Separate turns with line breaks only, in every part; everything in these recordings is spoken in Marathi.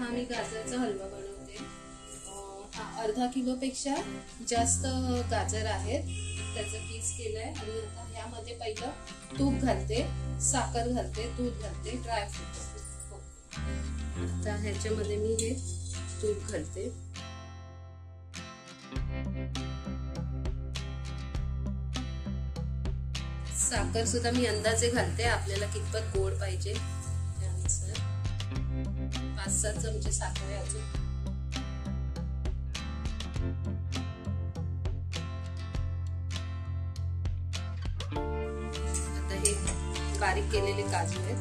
मी गाजराचा हलवा बनवते। हा अर्धा किलोपेक्षा जास्त गाजर आहेत, त्याचं किस केलंय। आणि आता ह्यामध्ये पहिलं तूप घालते, साखर घालते, दूध घालते, ड्रायफ्रूट। आता ह्याच्यामध्ये मी हे तूप घालते। साखर सुद्धा मी अंदाजे घालते, आपल्याला कितपत गोड पाहिजे त्यानुसार। 5-7 चमचे साखर आहे अजून। आता हे बारीक केलेले काजू आहेत,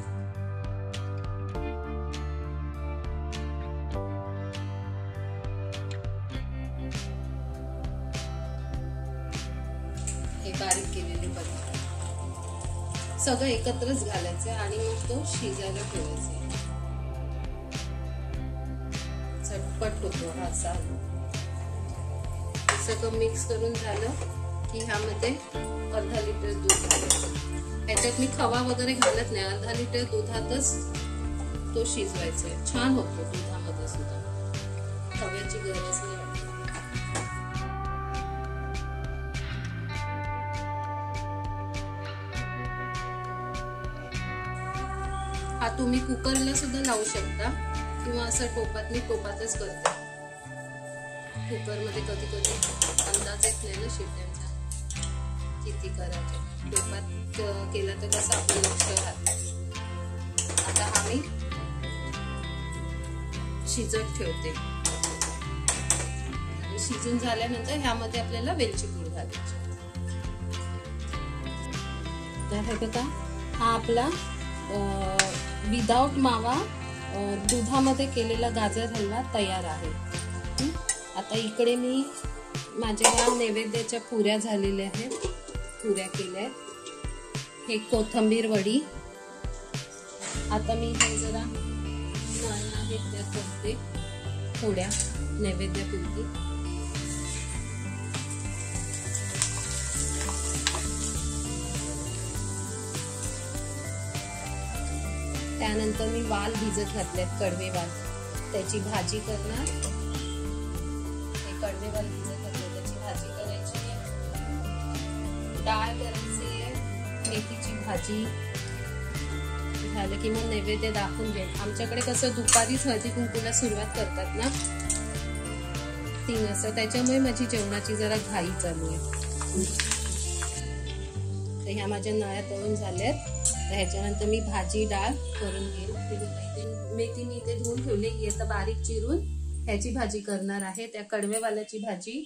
हे बारीक केलेले बदाम सगळं एकत्रच घालायचं आणि मग तो शिजायला ठेवायचा। झटपट होतो हा साल। सगळं मिक्स करून झालं की ह्यामध्ये अर्धा लिटर दूध घालायचं। ह्याच्यात मी खवा वगैरे घालत नाही, अर्धा लिटर दुधातच तो शिजवायचा। छान होतो दुधामध्ये सुद्धा, खव्याची गरज नाही। हा तुम्ही कुकरला सुद्धा लावू शकता किंवा असं टोपात, मी टोपातच करते। कुकर मध्ये कधी कधी अंदाज येत नाही ना शिट्यांचा किती करायचे, टोपात केला तर कसं आपलं लक्ष राहतं। आता हा मी शिजत ठेवते आणि शिजून झाल्यानंतर ह्यामध्ये आपल्याला वेलची पूड घालायची। तर हे बघा, हा आपला विदाउट मावा दुधामध्ये केलेला गाजर हलवा तयार आहे। आता इकडे मी माझ्या नैवेद्याच्या पुऱ्या झालेल्या आहेत, पुऱ्या केल्या आहेत। हे कोथिंबीर वडी, आता मी हे जरा नारळ आहेत त्या करते थोड्या नैवेद्यापुरती। त्यानंतर मी वाल भिजत घातलेत, कडवे वाल, त्याची भाजी करणार। हे कडवे वाल भिजत घातले, त्याची भाजी करायची आहे। डाळ करायची आहे, मेथीची भाजी झालं की मग नैवेद्य दाखवून घेईन। आमच्याकडे कसं दुपारीच हळदी कुंकूला सुरुवात करतात ना 3 वाजता, त्याच्यामुळे माझी जेवणाची जरा घाई चालू आहे। तर ह्या माझ्या नळ्या तळून झाल्यात। ह्याच्यानंतर मी भाजी डाळ करून घेईन। मेथी मी इथे धुवून ठेवली, आता बारीक चिरून ह्याची भाजी करणार आहे। त्या कडवेवाल्याची भाजी,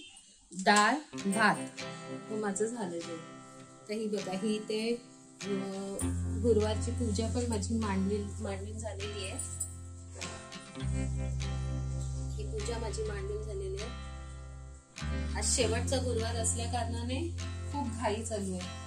डाळ, भात माझं झालेलं। तर ही बघा, ही ते गुरुवारची पूजा पण माझी मांडून झालेली आहे। ही पूजा माझी मांडून झालेली आहे। आज शेवटचा गुरुवार असल्या कारणाने खूप घाई चालू आहे।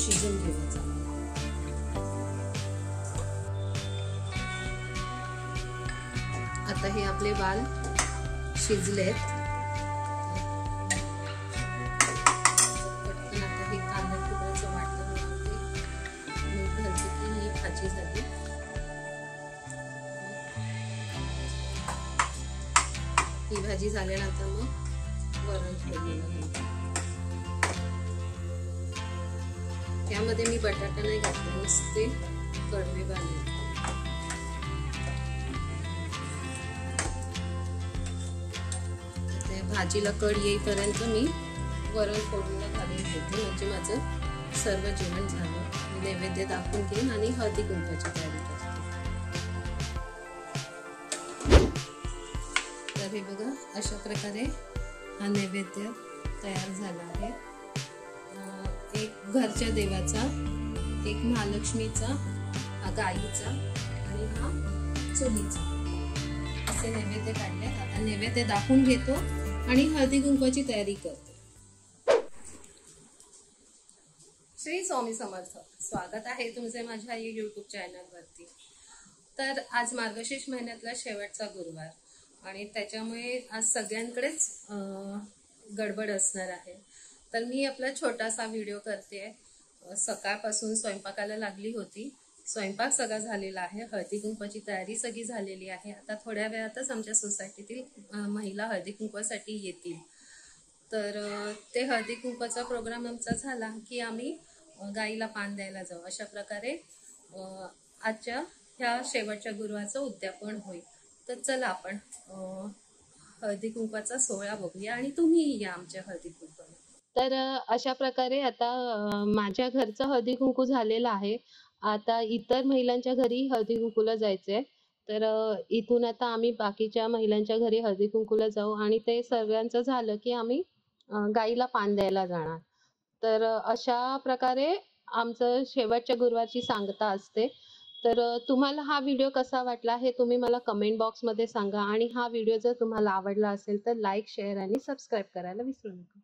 शिजून घेऊया चांगलं. आता हे आपले वाल शिजलेत. पटकन आता हे कांदा खोबऱ्याचं वाटण बनवते. मीठ घालते की ही भाजी झाली. ही भाजी झाल्यानंतर मग वरण फोडणीला घालते. त्यामध्ये मी बटाटा नाही घातला, नुसते कडवे वाल. भाजीला कड येईपर्यंत मी वरण फोडणीला घालून घेते, म्हणजे माझं सर्व जेवण झालं. नैवेद्य दाखवून घेईन आणि हळदी कुंकवाची तयारी करते. तर हे बघा, अशा प्रकारे हा नैवेद्य तयार झाला आहे. एक घरच्या देवाचा, एक महालक्ष्मीचा, हा गाईचा आणि हा चुलीचा, असे नैवेद्य काढले. आता नैवेद्य दाखवून घेतो आणि हळदी कुंकवाची तयारी करते. श्री स्वामी समर्थ. स्वागत आहे तुमचे माझ्या YouTube चॅनलवरती. तर आज मार्गशीर्ष महिन्यातला शेवटचा गुरुवार आणि त्याच्यामुळे आज सगळ्यांकडेच गडबड असणार आहे. तर मी आपला छोटासा व्हिडिओ करते. सकाळपासून स्वयंपाकाला लागली होती. स्वयंपाक सगळा झालेला आहे. हळदी कुंकवाची तयारी सगळी झालेली आहे. आता थोड्या वेळातच आमच्या सोसायटीतील महिला हळदी कुंकवासाठी येतील. तर ते हळदी कुंकवाचा प्रोग्राम आमचा झाला की आम्ही गाईला पान द्यायला जाऊ. अशा प्रकारे आजच्या ह्या शेवटच्या गुरुवारचं उद्यापन होईल. तर चला आपण हळदी कुंकवाचा सोहळा बघूया आणि तुम्ही या आमच्या हळदी कुंकवाला. तर अशा प्रकारे आता माझ्या घरचं हळदी कुंकू झालेलं आहे. आता इतर महिलांच्या घरी हळदी कुंकूला जायचंय. तर इथून आता आम्ही बाकीच्या महिलांच्या घरी हळदी कुंकूला जाऊ आणि ते सगळ्यांचं झालं की आम्ही गाईला पान द्यायला जाणार. तर अशा प्रकारे आमचं शेवटच्या गुरुवारची सांगता असते. तर तुम्हाला हा व्हिडिओ कसा वाटला हे तुम्ही मला कमेंट बॉक्समध्ये सांगा आणि हा व्हिडिओ जर तुम्हाला आवडला असेल तर लाईक, शेअर आणि सबस्क्राईब करायला विसरू नका.